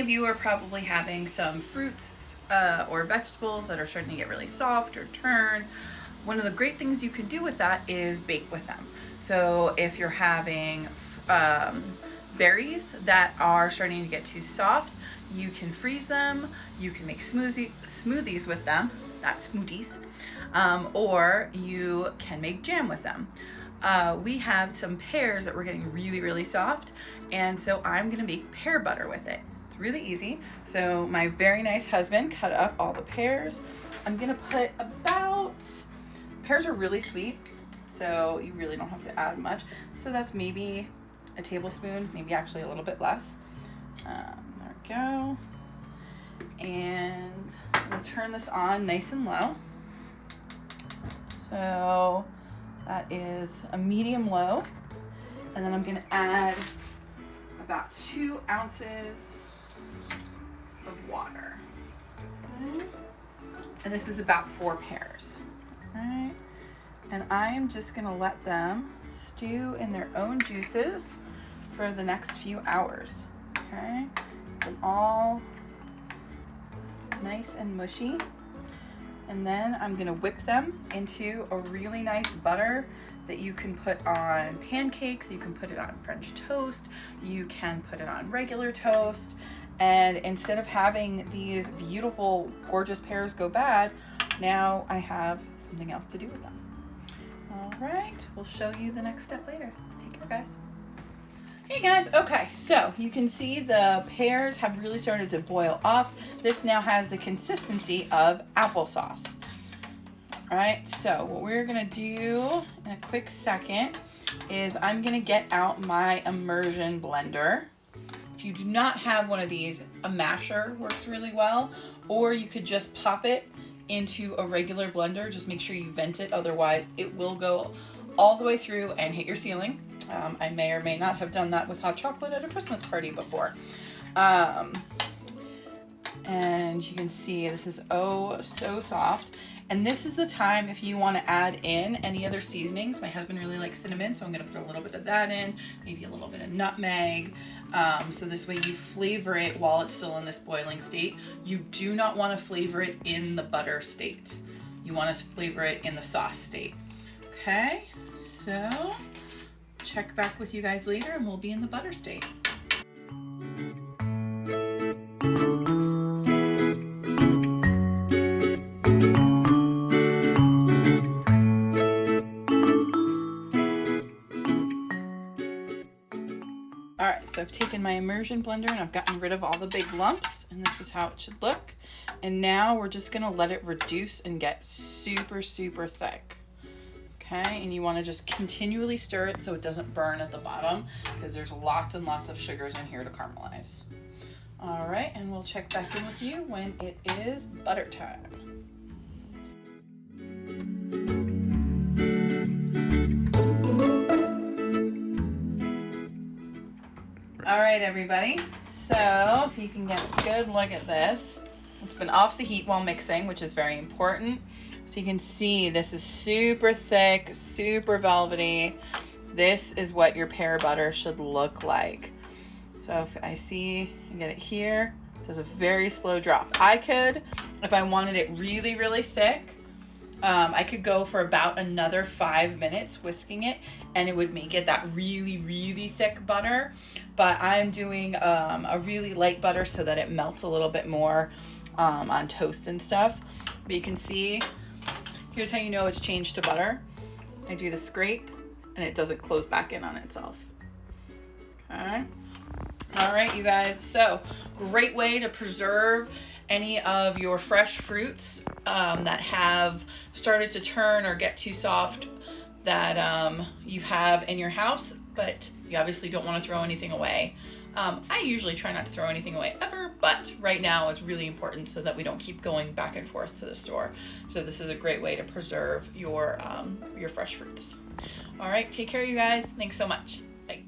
of you are probably having some fruits or vegetables that are starting to get really soft or turn. One of the great things you can do with that is bake with them. So if you're having berries that are starting to get too soft, you can freeze them. You can make smoothies with them, not smoothies, or you can make jam with them. We have some pears that were getting really, really soft, and so I'm gonna make pear butter with it. It's really easy. So my very nice husband cut up all the pears. I'm gonna put pears are really sweet, so you really don't have to add much. So that's maybe a tablespoon, maybe actually a little bit less. There we go. And I'm gonna turn this on nice and low. So that is a medium low. And then I'm gonna add about 2 ounces of water. Okay. And this is about 4 pears. All right. And I am just gonna let them stew in their own juices for the next few hours. Okay. Get them all nice and mushy. And then I'm gonna whip them into a really nice butter that you can put on pancakes, you can put it on French toast, you can put it on regular toast. And instead of having these beautiful, gorgeous pears go bad, now I have something else to do with them. All right, we'll show you the next step later. Take care, guys. Hey guys, okay, so you can see the pears have really started to boil off. This now has the consistency of applesauce. All right, so what we're gonna do in a quick second is I'm gonna get out my immersion blender. If you do not have one of these, a masher works really well, or you could just pop it into a regular blender. Just make sure you vent it, otherwise it will go all the way through and hit your ceiling. I may or may not have done that with hot chocolate at a Christmas party before. And you can see this is oh so soft. And this is the time if you want to add in any other seasonings. My husband really likes cinnamon, so I'm going to put a little bit of that in, maybe a little bit of nutmeg. So this way you flavor it while it's still in this boiling state. You do not want to flavor it in the butter state. You want to flavor it in the sauce state. Okay, so check back with you guys later and we'll be in the butter state. Alright, so I've taken my immersion blender and I've gotten rid of all the big lumps, and this is how it should look. And now we're just going to let it reduce and get super, super thick. Okay, and you want to just continually stir it so it doesn't burn at the bottom, because there's lots and lots of sugars in here to caramelize. All right, and we'll check back in with you when it is butter time. All right, everybody, so if you can get a good look at this, it's been off the heat while mixing, which is very important. So you can see this is super thick, super velvety. This is what your pear butter should look like. So if I see and get it here, there's a very slow drop. I could, if I wanted it really, really thick, I could go for about another 5 minutes whisking it, and it would make it that really, really thick butter. But I'm doing a really light butter so that it melts a little bit more on toast and stuff. But you can see, here's how you know it's changed to butter. I do the scrape and it doesn't close back in on itself. Okay. All right, you guys. So great way to preserve any of your fresh fruits that have started to turn or get too soft that you have in your house, but you obviously don't want to throw anything away. I usually try not to throw anything away ever, but right now is really important so that we don't keep going back and forth to the store. So this is a great way to preserve your fresh fruits. All right, take care, you guys. Thanks so much. Bye.